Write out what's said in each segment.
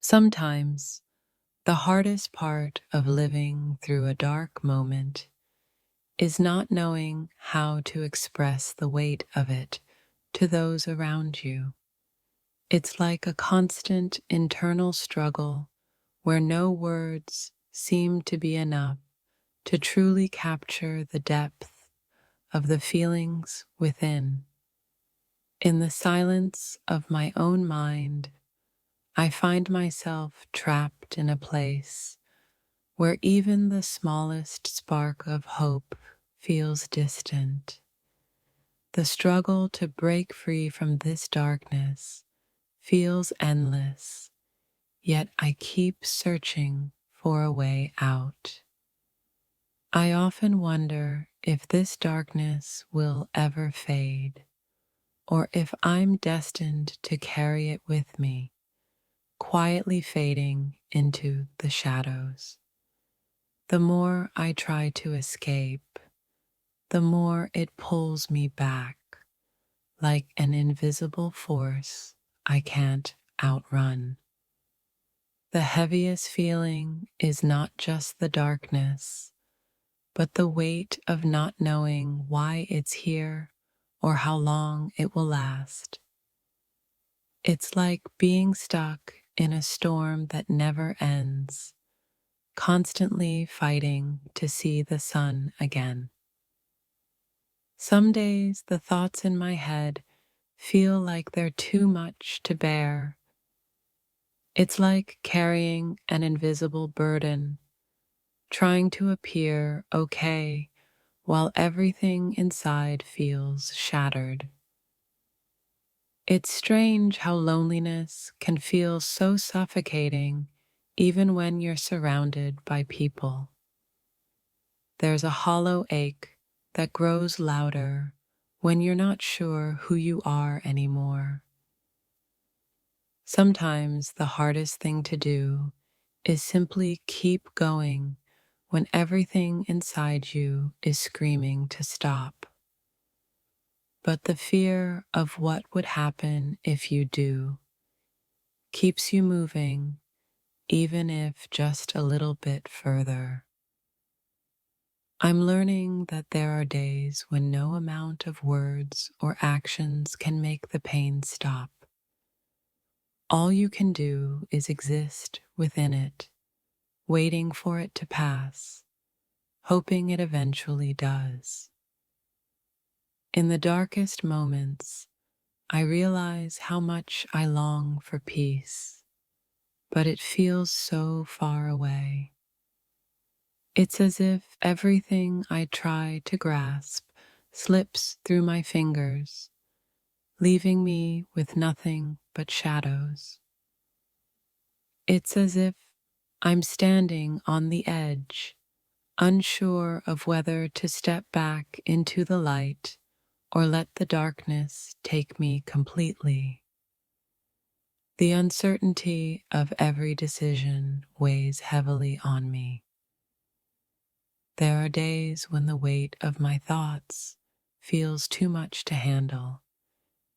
Sometimes, the hardest part of living through a dark moment is not knowing how to express the weight of it to those around you. It's like a constant internal struggle where no words seem to be enough to truly capture the depth of the feelings within. In the silence of my own mind, I find myself trapped in a place where even the smallest spark of hope feels distant. The struggle to break free from this darkness feels endless, yet I keep searching for a way out. I often wonder if this darkness will ever fade, or if I'm destined to carry it with me, quietly fading into the shadows. The more I try to escape, the more it pulls me back, like an invisible force I can't outrun. The heaviest feeling is not just the darkness, but the weight of not knowing why it's here or how long it will last. It's like being stuck in a storm that never ends, constantly fighting to see the sun again. Some days the thoughts in my head feel like they're too much to bear. It's like carrying an invisible burden, trying to appear okay while everything inside feels shattered. It's strange how loneliness can feel so suffocating even when you're surrounded by people. There's a hollow ache that grows louder when you're not sure who you are anymore. Sometimes the hardest thing to do is simply keep going when everything inside you is screaming to stop. But the fear of what would happen if you do keeps you moving, even if just a little bit further. I'm learning that there are days when no amount of words or actions can make the pain stop. All you can do is exist within it, waiting for it to pass, hoping it eventually does. In the darkest moments, I realize how much I long for peace, but it feels so far away. It's as if everything I try to grasp slips through my fingers, leaving me with nothing but shadows. It's as if I'm standing on the edge, unsure of whether to step back into the light or let the darkness take me completely. The uncertainty of every decision weighs heavily on me. There are days when the weight of my thoughts feels too much to handle,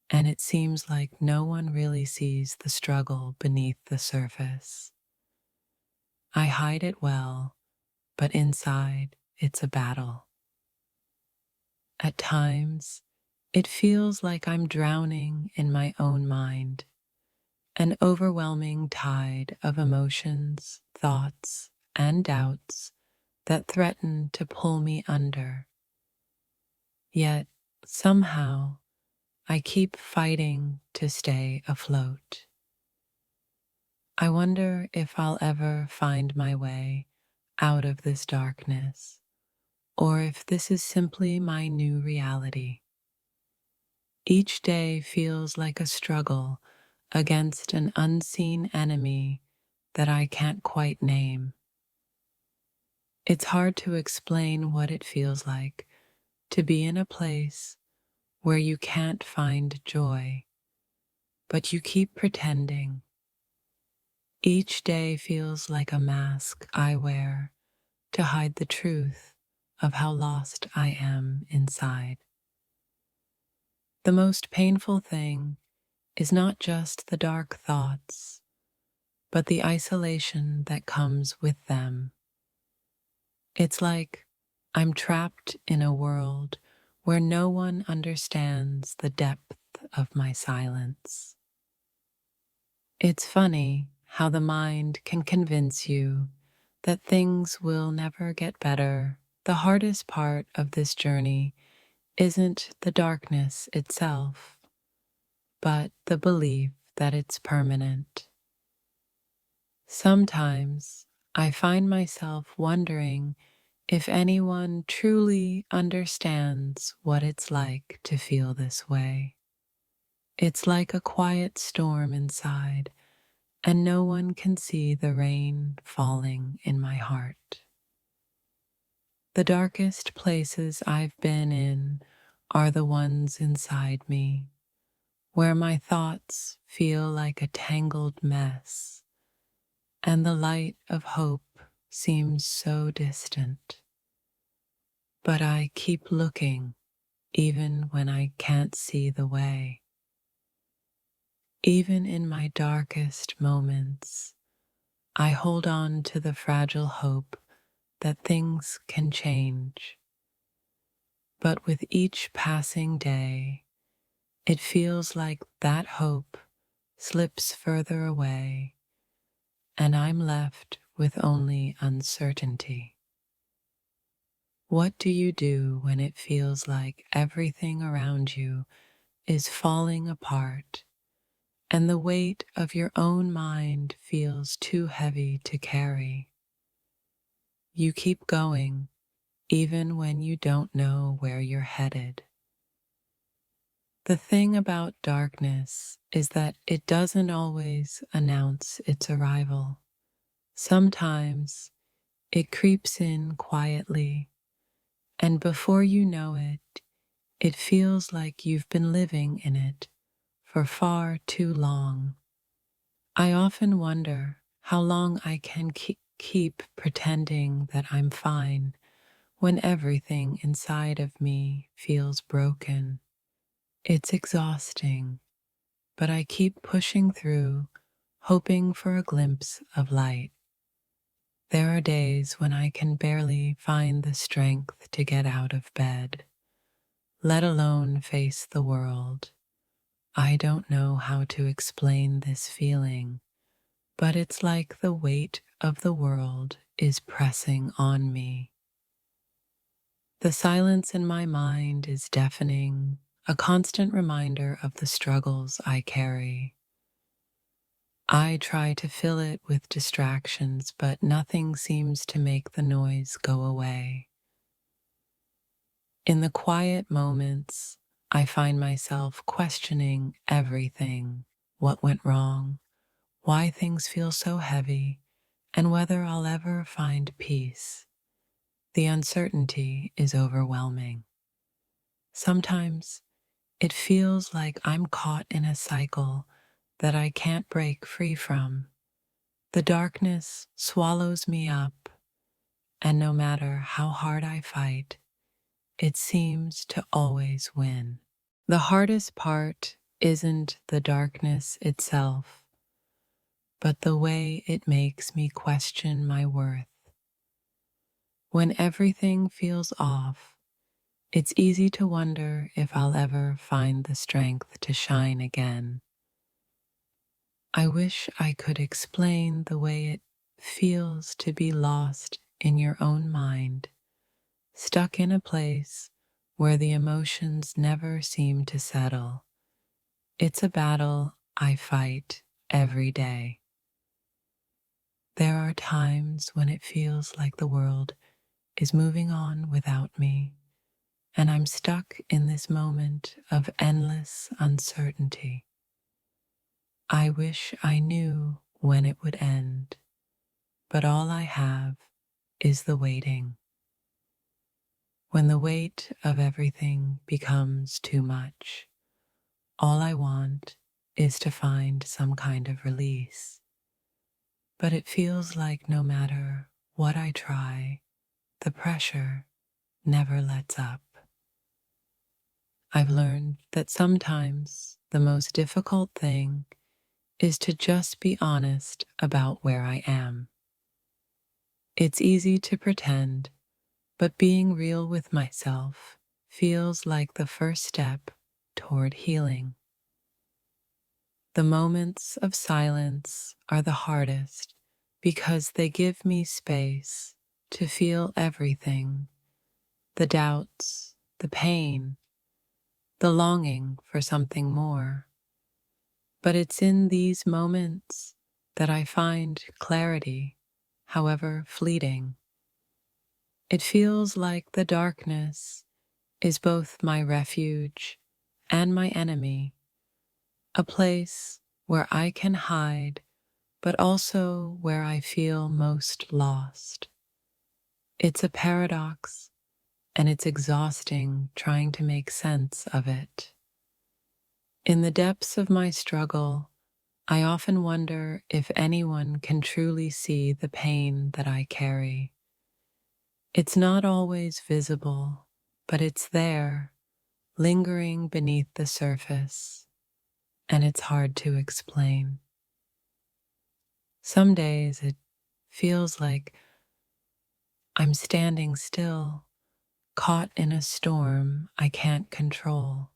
and it seems like no one really sees the struggle beneath the surface. I hide it well, but inside it's a battle. At times, it feels like I'm drowning in my own mind, an overwhelming tide of emotions, thoughts, and doubts that threaten to pull me under. Yet, somehow, I keep fighting to stay afloat. I wonder if I'll ever find my way out of this darkness, or if this is simply my new reality. Each day feels like a struggle against an unseen enemy that I can't quite name. It's hard to explain what it feels like to be in a place where you can't find joy, but you keep pretending. Each day feels like a mask I wear to hide the truth of how lost I am inside. The most painful thing is not just the dark thoughts, but the isolation that comes with them. It's like I'm trapped in a world where no one understands the depth of my silence. It's funny how the mind can convince you that things will never get better. The hardest part of this journey isn't the darkness itself, but the belief that it's permanent. Sometimes I find myself wondering if anyone truly understands what it's like to feel this way. It's like a quiet storm inside, and no one can see the rain falling in my heart. The darkest places I've been in are the ones inside me, where my thoughts feel like a tangled mess, and the light of hope seems so distant. But I keep looking even when I can't see the way. Even in my darkest moments, I hold on to the fragile hope that things can change. But with each passing day, it feels like that hope slips further away, and I'm left with only uncertainty. What do you do when it feels like everything around you is falling apart and the weight of your own mind feels too heavy to carry? You keep going even when you don't know where you're headed. The thing about darkness is that it doesn't always announce its arrival. Sometimes it creeps in quietly, and before you know it, it feels like you've been living in it for far too long. I often wonder how long I can keep pretending that I'm fine when everything inside of me feels broken. It's exhausting, but I keep pushing through, hoping for a glimpse of light. There are days when I can barely find the strength to get out of bed, let alone face the world. I don't know how to explain this feeling, but it's like the weight of the world is pressing on me. The silence in my mind is deafening, a constant reminder of the struggles I carry. I try to fill it with distractions, but nothing seems to make the noise go away. In the quiet moments, I find myself questioning everything: what went wrong, why things feel so heavy, and whether I'll ever find peace. The uncertainty is overwhelming. Sometimes it feels like I'm caught in a cycle that I can't break free from. The darkness swallows me up, and no matter how hard I fight, it seems to always win. The hardest part isn't the darkness itself, but the way it makes me question my worth. When everything feels off, it's easy to wonder if I'll ever find the strength to shine again. I wish I could explain the way it feels to be lost in your own mind, stuck in a place where the emotions never seem to settle. It's a battle I fight every day. There are times when it feels like the world is moving on without me, and I'm stuck in this moment of endless uncertainty. I wish I knew when it would end, but all I have is the waiting. When the weight of everything becomes too much, all I want is to find some kind of release. But it feels like no matter what I try, the pressure never lets up. I've learned that sometimes the most difficult thing is to just be honest about where I am. It's easy to pretend, but being real with myself feels like the first step toward healing. The moments of silence are the hardest because they give me space to feel everything: the doubts, the pain, the longing for something more. But it's in these moments that I find clarity, however fleeting. It feels like the darkness is both my refuge and my enemy, a place where I can hide, but also where I feel most lost. It's a paradox, and it's exhausting trying to make sense of it. In the depths of my struggle, I often wonder if anyone can truly see the pain that I carry. It's not always visible, but it's there, lingering beneath the surface, and it's hard to explain. Some days it feels like I'm standing still, caught in a storm I can't control.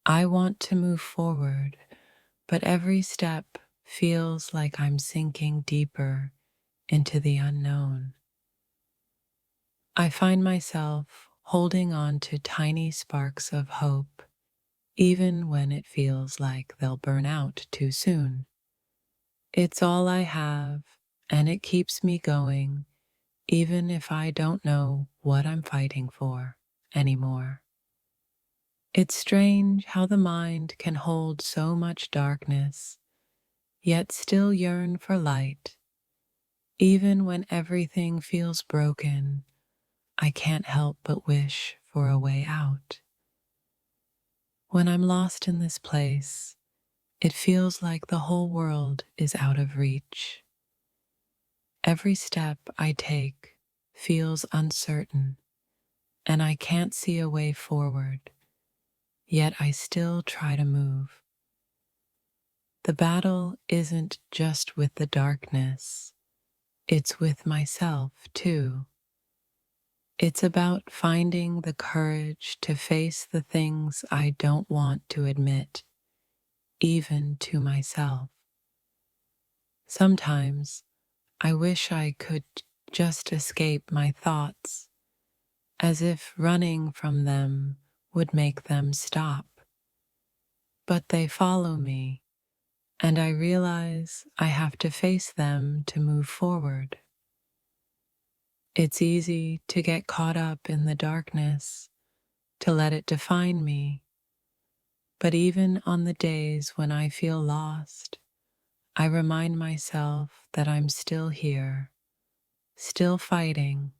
I want to move forward, but every step feels like I'm sinking deeper into the unknown. I find myself holding on to tiny sparks of hope, even when it feels like they'll burn out too soon. It's all I have, and it keeps me going, even if I don't know what I'm fighting for anymore. It's strange how the mind can hold so much darkness, yet still yearn for light. Even when everything feels broken, I can't help but wish for a way out. When I'm lost in this place, it feels like the whole world is out of reach. Every step I take feels uncertain, and I can't see a way forward, yet I still try to move. The battle isn't just with the darkness, it's with myself too. It's about finding the courage to face the things I don't want to admit, even to myself. Sometimes I wish I could just escape my thoughts, as if running from them would make them stop. But they follow me, and I realize I have to face them to move forward. It's easy to get caught up in the darkness, to let it define me. But even on the days when I feel lost, I remind myself that I'm still here, still fighting.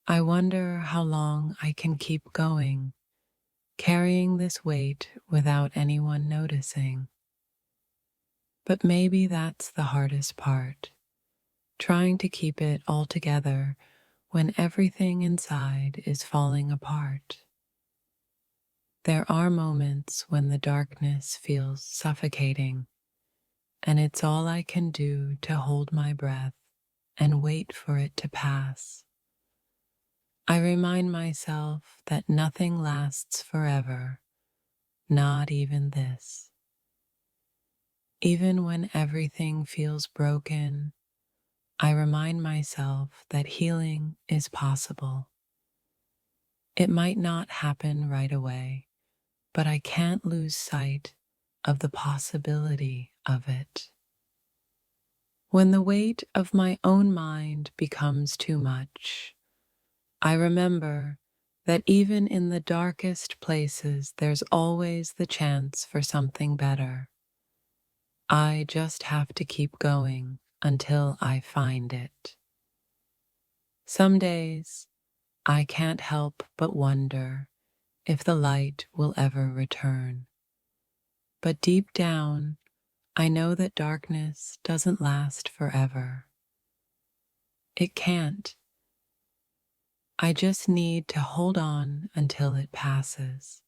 I wonder how long I can keep going, carrying this weight without anyone noticing. But maybe that's the hardest part, trying to keep it all together when everything inside is falling apart. There are moments when the darkness feels suffocating, and it's all I can do to hold my breath and wait for it to pass. I remind myself that nothing lasts forever, not even this. Even when everything feels broken, I remind myself that healing is possible. It might not happen right away, but I can't lose sight of the possibility of it. When the weight of my own mind becomes too much, I remember that even in the darkest places, there's always the chance for something better. I just have to keep going until I find it. Some days, I can't help but wonder if the light will ever return. But deep down, I know that darkness doesn't last forever. It can't. I just need to hold on until it passes.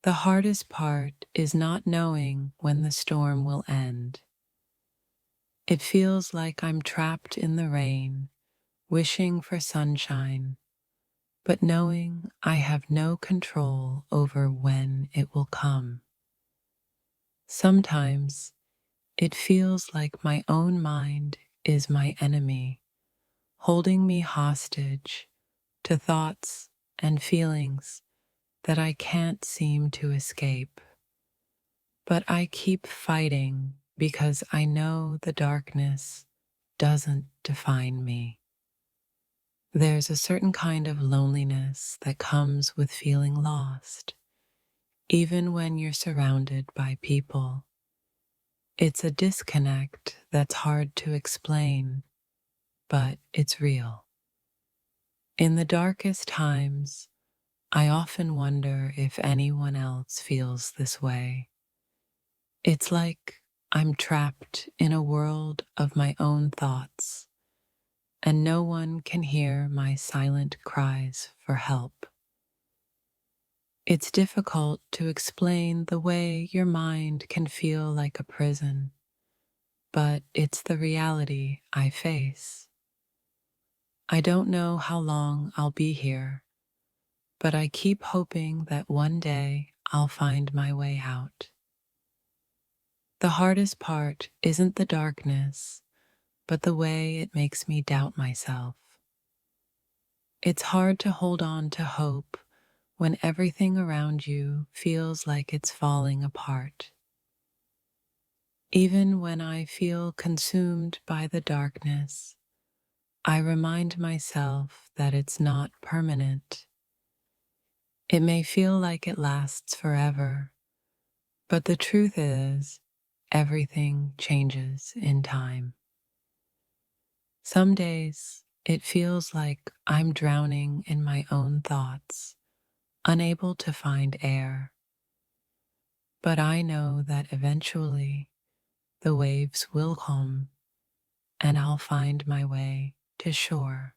The hardest part is not knowing when the storm will end. It feels like I'm trapped in the rain, wishing for sunshine, but knowing I have no control over when it will come. Sometimes it feels like my own mind is my enemy, holding me hostage to thoughts and feelings that I can't seem to escape. But I keep fighting because I know the darkness doesn't define me. There's a certain kind of loneliness that comes with feeling lost, even when you're surrounded by people. It's a disconnect that's hard to explain, but it's real. In the darkest times, I often wonder if anyone else feels this way. It's like I'm trapped in a world of my own thoughts, and no one can hear my silent cries for help. It's difficult to explain the way your mind can feel like a prison, but it's the reality I face. I don't know how long I'll be here, but I keep hoping that one day I'll find my way out. The hardest part isn't the darkness, but the way it makes me doubt myself. It's hard to hold on to hope when everything around you feels like it's falling apart. Even when I feel consumed by the darkness, I remind myself that it's not permanent. It may feel like it lasts forever, but the truth is, everything changes in time. Some days, it feels like I'm drowning in my own thoughts, unable to find air. But I know that eventually the waves will come and I'll find my way to shore.